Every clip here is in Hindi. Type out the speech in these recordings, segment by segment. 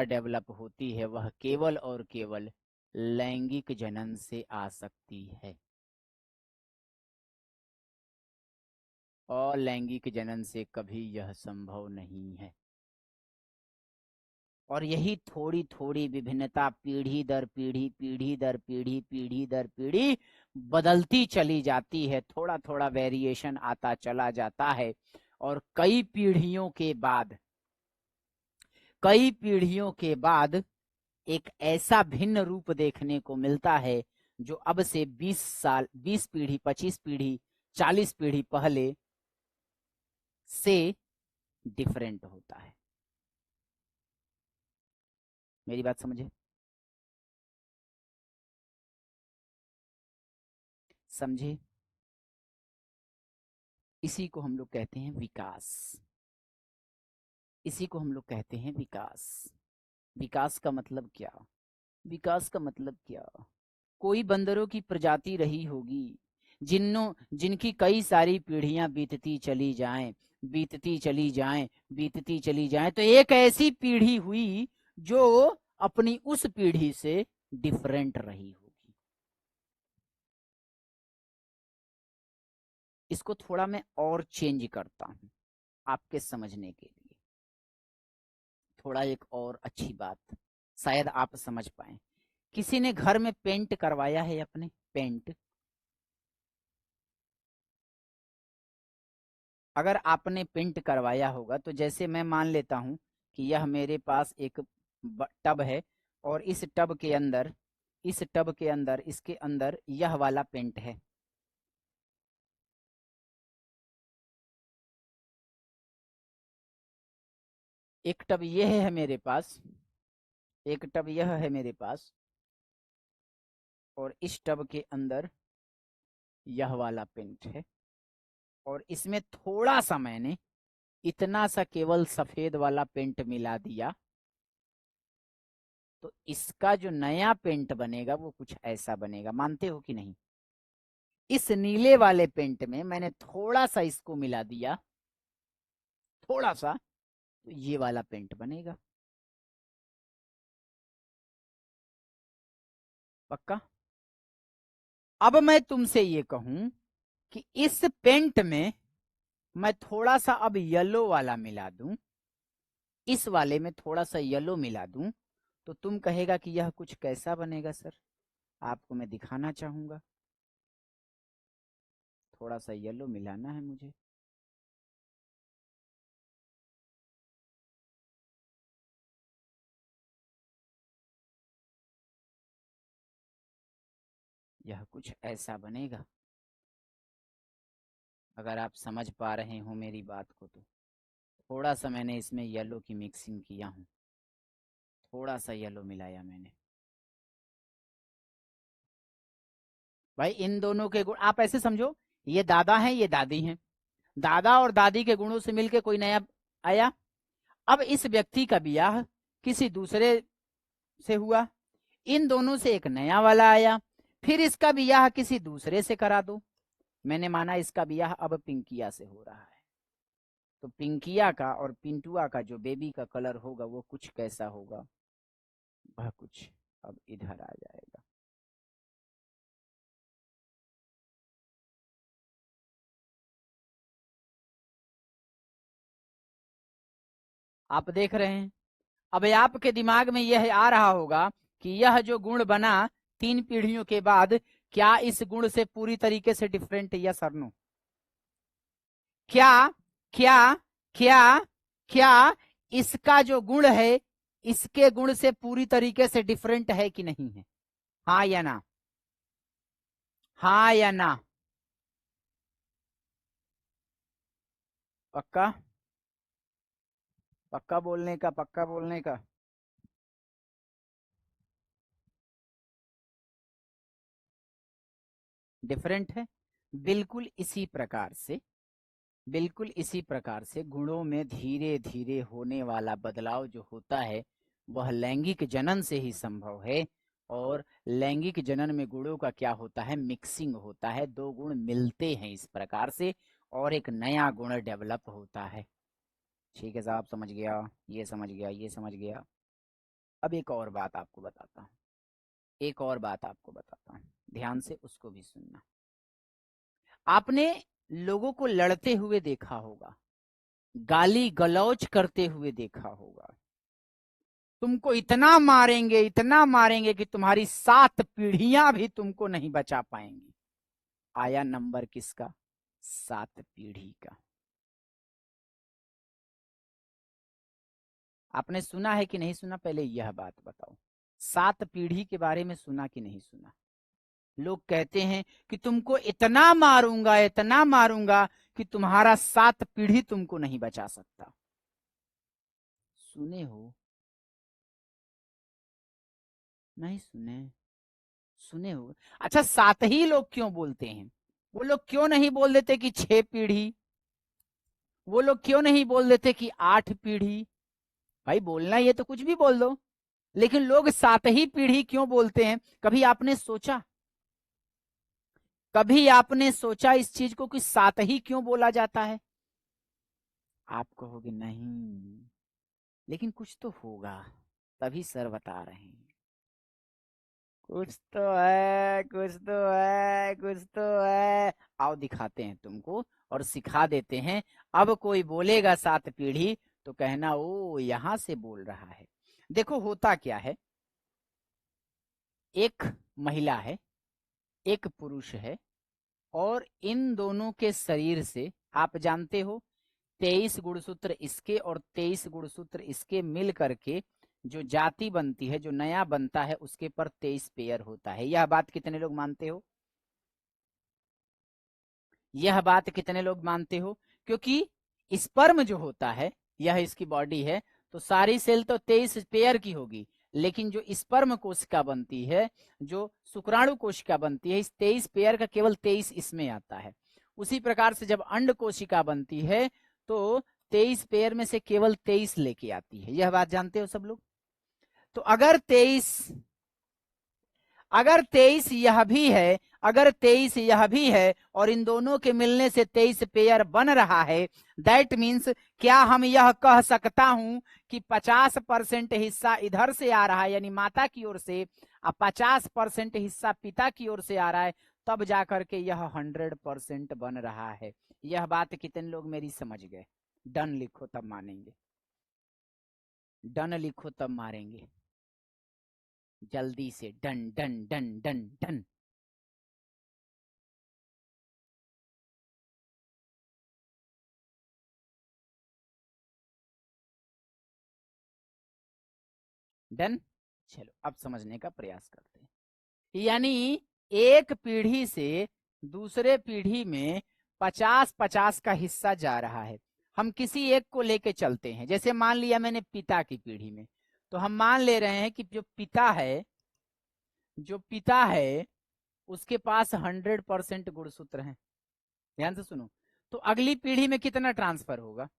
डेवलप होती है वह केवल और केवल लैंगिक जनन से आ सकती है, और लैंगिक जनन से कभी यह संभव नहीं है। और यही थोड़ी थोड़ी विभिन्नता पीढ़ी दर पीढ़ी, पीढ़ी दर पीढ़ी, पीढ़ी दर पीढ़ी बदलती चली जाती है, थोड़ा थोड़ा वेरिएशन आता चला जाता है, और कई पीढ़ियों के बाद एक ऐसा भिन्न रूप देखने को मिलता है जो अब से 20 साल, 20 पीढ़ी, 25 पीढ़ी, 40 पीढ़ी पहले से डिफरेंट होता है। मेरी बात समझे? समझे? इसी को हम लोग कहते हैं विकास। इसी को हम लोग कहते हैं विकास। विकास का मतलब क्या? विकास का मतलब क्या? कोई बंदरों की प्रजाति रही होगी जिनकी कई सारी पीढ़ियां बीतती चली जाएं, बीतती चली जाएं, बीतती चली जाएं, तो एक ऐसी पीढ़ी हुई जो अपनी उस पीढ़ी से डिफरेंट रही होगी। इसको थोड़ा मैं और चेंज करता हूं आपके समझने के लिए, थोड़ा एक और अच्छी बात शायद आप समझ पाए। किसी ने घर में पेंट करवाया है अपने? पेंट, अगर आपने पेंट करवाया होगा तो जैसे मैं मान लेता हूं कि यह मेरे पास एक टब है, और इस टब के अंदर इसके अंदर यह वाला पेंट है। एक टब यह है मेरे पास, एक टब यह है मेरे पास, और इस टब के अंदर यह वाला पेंट है, और इसमें थोड़ा सा मैंने इतना सा केवल सफेद वाला पेंट मिला दिया, तो इसका जो नया पेंट बनेगा वो कुछ ऐसा बनेगा। मानते हो कि नहीं? इस नीले वाले पेंट में मैंने थोड़ा सा इसको मिला दिया, थोड़ा सा, तो ये वाला पेंट बनेगा। पक्का? अब मैं तुमसे ये कहूं कि इस पेंट में मैं थोड़ा सा अब येलो वाला मिला दूं, इस वाले में थोड़ा सा येलो मिला दूं, तो तुम कहेगा कि यह कुछ कैसा बनेगा सर? आपको मैं दिखाना चाहूंगा। थोड़ा सा येलो मिलाना है मुझे। यह कुछ ऐसा बनेगा। अगर आप समझ पा रहे हो मेरी बात को तो थोड़ा सा मैंने इसमें येलो की मिक्सिंग किया हूं, थोड़ा सा येलो मिलाया मैंने। भाई इन दोनों के गुण आप ऐसे समझो, ये दादा हैं, ये दादी हैं, दादा और दादी के गुणों से मिलके कोई नया आया। अब इस व्यक्ति का ब्याह किसी दूसरे से हुआ, इन दोनों से एक नया वाला आया, फिर इसका ब्याह किसी दूसरे से करा दो। मैंने माना इसका ब्याह अब पिंकिया से हो रहा है, तो पिंकिया का और पिंटुआ का जो बेबी का कलर होगा वो कुछ कैसा होगा? वह कुछ अब इधर आ जाएगा। आप देख रहे हैं? अब आपके दिमाग में यह आ रहा होगा कि यह जो गुण बना 3 पीढ़ियों के बाद, क्या इस गुण से पूरी तरीके से डिफरेंट? यस और नो? क्या क्या क्या क्या इसका जो गुण है इसके गुण से पूरी तरीके से डिफरेंट है कि नहीं है? हाँ या ना? हाँ या ना? पक्का? पक्का बोलने का, पक्का बोलने का। डिफरेंट है। बिल्कुल इसी प्रकार से, बिल्कुल इसी प्रकार से गुणों में धीरे धीरे होने वाला बदलाव जो होता है वह लैंगिक जनन से ही संभव है। और लैंगिक जनन में गुणों का क्या होता है? मिक्सिंग होता है, दो गुण मिलते हैं इस प्रकार से, और एक नया गुण डेवलप होता है। ठीक है साहब, समझ गया, ये समझ गया, ये समझ गया। अब एक और बात आपको बताता हूँ, एक और बात आपको बताता हूँ, ध्यान से उसको भी सुनना। आपने लोगों को लड़ते हुए देखा होगा, गाली गलौज करते हुए देखा होगा, तुमको इतना मारेंगे कि तुम्हारी 7 पीढ़ियां भी तुमको नहीं बचा पाएंगी। आया नंबर किसका? 7 पीढ़ी का। आपने सुना है कि नहीं सुना? पहले यह बात बताओ, 7 पीढ़ी के बारे में सुना कि नहीं सुना? लोग कहते हैं कि तुमको इतना मारूंगा कि तुम्हारा 7 पीढ़ी तुमको नहीं बचा सकता। सुने हो? नहीं सुने? सुने हो? अच्छा, 7 ही लोग क्यों बोलते हैं? वो लोग क्यों नहीं बोल देते कि 6 पीढ़ी? वो लोग क्यों नहीं बोल देते कि 8 पीढ़ी? भाई बोलना ये तो कुछ भी बोल दो, लेकिन लोग 7 ही पीढ़ी क्यों बोलते हैं? कभी आपने सोचा? कभी आपने सोचा इस चीज को कि 7 ही क्यों बोला जाता है? आप कहोगे नहीं, लेकिन कुछ तो होगा, तभी सर बता रहे हैं। कुछ तो है, कुछ तो है, कुछ तो है। आओ दिखाते हैं तुमको और सिखा देते हैं। अब कोई बोलेगा 7 पीढ़ी तो कहना ओ यहां से बोल रहा है। देखो होता क्या है, एक महिला है, एक पुरुष है, और इन दोनों के शरीर से आप जानते हो 23 गुणसूत्र इसके और 23 गुणसूत्र इसके मिल करके जो जाति बनती है, जो नया बनता है, उसके पर 23 पेयर होता है। यह बात कितने लोग मानते हो? यह बात कितने लोग मानते हो? क्योंकि स्पर्म जो होता है, यह इसकी बॉडी है, तो सारी सेल तो 23 पेयर की होगी, लेकिन जो स्पर्म कोशिका बनती है, जो शुक्राणु कोशिका बनती है, इस 23 पेयर का केवल 23 इसमें आता है। उसी प्रकार से जब अंड कोशिका बनती है तो 23 पेयर में से केवल 23 लेके आती है। यह बात जानते हो सब लोग? तो अगर 23 यह भी है, अगर 23 यह भी है और इन दोनों के मिलने से 23 पेयर बन रहा है, दैट मीन्स क्या हम यह कह सकता हूं कि 50% हिस्सा इधर से आ रहा है यानी माता की ओर से, और 50% हिस्सा पिता की ओर से आ रहा है, तब जाकर के यह 100% बन रहा है। यह बात कितने लोग मेरी समझ गए? डन लिखो तब मानेंगे, डन लिखो तब मारेंगे, जल्दी से done done done done done. Done. चलो अब समझने का प्रयास करते हैं। यानी एक पीढ़ी से दूसरे पीढ़ी में 50-50 का हिस्सा जा रहा है। हम किसी एक को लेके चलते हैं, जैसे मान लिया मैंने पिता की पीढ़ी में, तो हम मान ले रहे हैं कि जो पिता है, जो पिता है उसके पास 100% गुणसूत्र हैं। ध्यान से सुनो, तो अगली पीढ़ी में कितना ट्रांसफर होगा?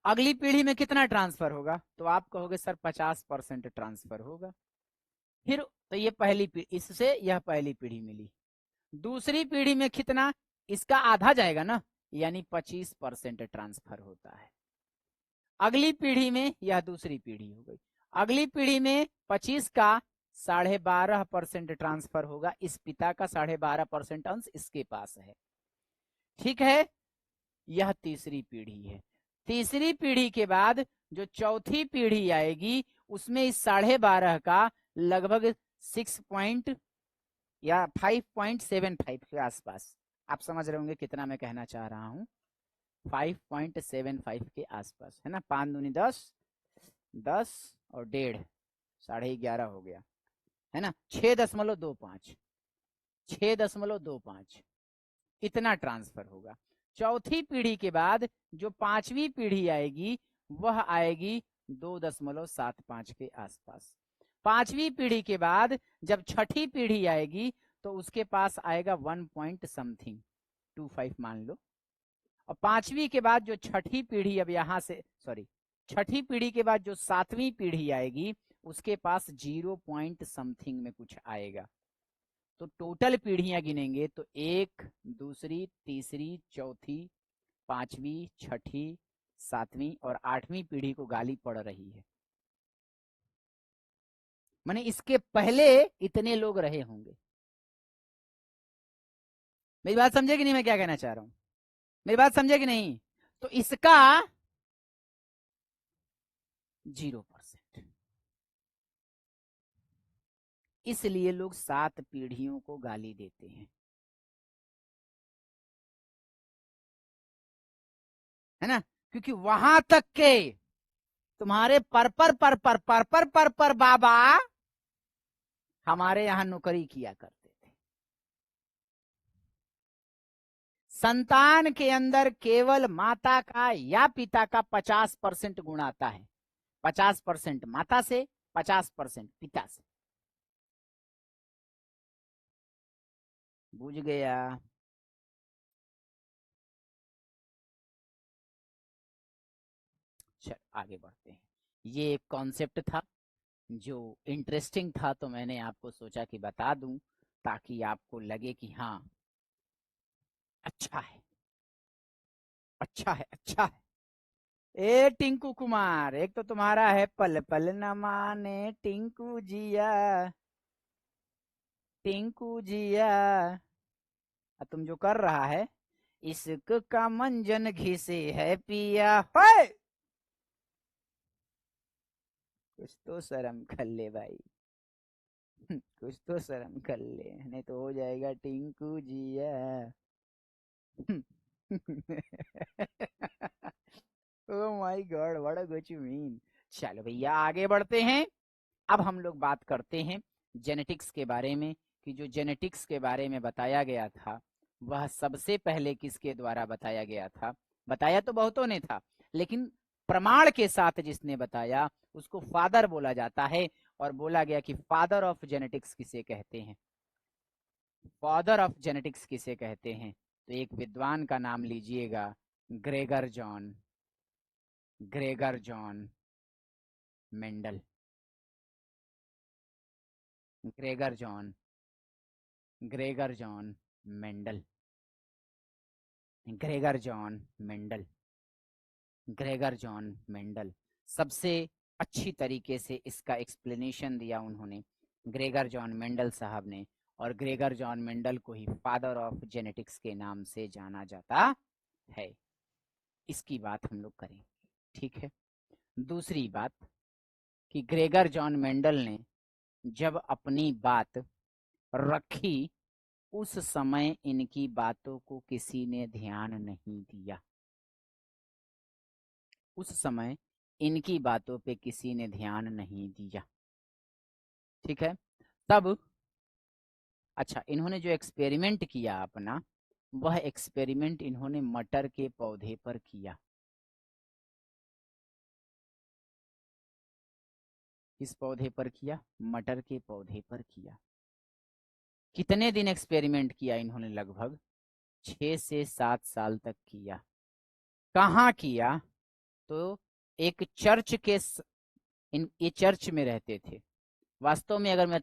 अगली पीढ़ी में कितना ट्रांसफर होगा? तो आप कहोगे सर 50% ट्रांसफर होगा। फिर तो ये पहली पीढ़ी, इससे यह पहली पीढ़ी मिली। दूसरी पीढ़ी में कितना? इसका आधा जाएगा ना, यानी 25% ट्रांसफर होता है। अगली पीढ़ी में, यह दूसरी पीढ़ी हो गई, अगली पीढ़ी में 25 का 12.5% ट्रांसफर होगा। इस पिता का 12.5% अंश इसके पास है। ठीक है, यह तीसरी पीढ़ी है। तीसरी पीढ़ी के बाद जो चौथी पीढ़ी आएगी, उसमें इस 12.5 का लगभग 6 या 5.75 के आसपास, आप समझ रहे होंगे कितना मैं कहना चाह रहा हूं, 5.75 के आसपास है ना। 5 दूनी 10, 10 और 1.5, 11.5 हो गया है ना। 6.25, 6.25 इतना ट्रांसफर होगा। चौथी पीढ़ी के बाद जो पांचवी पीढ़ी आएगी, वह आएगी 2.75 के आसपास। पांचवी पीढ़ी के बाद जब छठी पीढ़ी आएगी तो उसके पास आएगा 1 पॉइंट समथिंग 25 मान लो। और पांचवी के बाद जो छठी पीढ़ी, अब यहां से सॉरी, छठी पीढ़ी के बाद जो सातवीं पीढ़ी आएगी, उसके पास 0 पॉइंट समथिंग में कुछ आएगा। तो टोटल पीढ़ियां गिनेंगे तो 1, दूसरी, तीसरी, चौथी, पांचवी, छठी, सातवीं और आठवीं पीढ़ी को गाली पड़ रही है। माने इसके पहले इतने लोग रहे होंगे। मेरी बात समझे कि नहीं, मैं क्या कहना चाह रहा हूं? मेरी बात समझे कि नहीं? तो इसका 0%। इसलिए लोग 7 पीढ़ियों को गाली देते हैं, है ना? क्योंकि वहां तक के तुम्हारे पर बाबा हमारे यहां नौकरी किया करते थे। संतान के अंदर केवल माता का या पिता का 50% गुण आता है। 50% माता से, 50% पिता से। बुझ गया? चल आगे बढ़ते हैं। ये एक कॉन्सेप्ट था जो इंटरेस्टिंग था, तो मैंने आपको सोचा कि बता दूं ताकि आपको लगे कि हाँ अच्छा है, अच्छा है, अच्छा है। ए टिंकू कुमार, एक तो तुम्हारा है पल पल न माने टिंकू जिया, टिंकू जिया। तुम जो कर रहा है, इश्क का मंजन घिसे है पिया। होए! कुछ तो शर्म कर ले भाई। कुछ तो शर्म कर ले, नहीं तो हो जाएगा Tinku Jiya. Oh my god, what what you mean. चलो भैया आगे बढ़ते हैं। अब हम लोग बात करते हैं जेनेटिक्स के बारे में, कि जो जेनेटिक्स के बारे में बताया गया था वह सबसे पहले किसके द्वारा बताया गया था? बताया तो बहुतों ने था, लेकिन प्रमाण के साथ जिसने बताया उसको फादर बोला जाता है। और बोला गया कि फादर ऑफ जेनेटिक्स किसे कहते हैं? फादर ऑफ जेनेटिक्स किसे कहते हैं? तो एक विद्वान का नाम लीजिएगा, Gregor John, Gregor John Mendel. Gregor John, Gregor John Mendel, Gregor John Mendel, Gregor John Mendel. सबसे अच्छी तरीके से इसका एक्सप्लेनेशन दिया उन्होंने, ग्रेगर जॉन मेंडल साहब ने। और ग्रेगर जॉन मेंडल को ही फादर ऑफ जेनेटिक्स के नाम से जाना जाता है। इसकी बात हम लोग करें, ठीक है? दूसरी बात कि ग्रेगर जॉन मेंडल ने जब अपनी बात रखी, उस समय इनकी बातों को किसी ने ध्यान नहीं दिया। उस समय इनकी बातों पे किसी ने ध्यान नहीं दिया, ठीक है? तब अच्छा, इन्होंने जो एक्सपेरिमेंट किया अपना, वह एक्सपेरिमेंट इन्होंने मटर के पौधे पर किया। किस पौधे पर किया? मटर के पौधे पर किया। कितने दिन एक्सपेरिमेंट किया इन्होंने? लगभग 6 से 7 साल तक किया। कहाँ किया? तो एक चर्च के ये चर्च में रहते थे। वास्तव में अगर मैं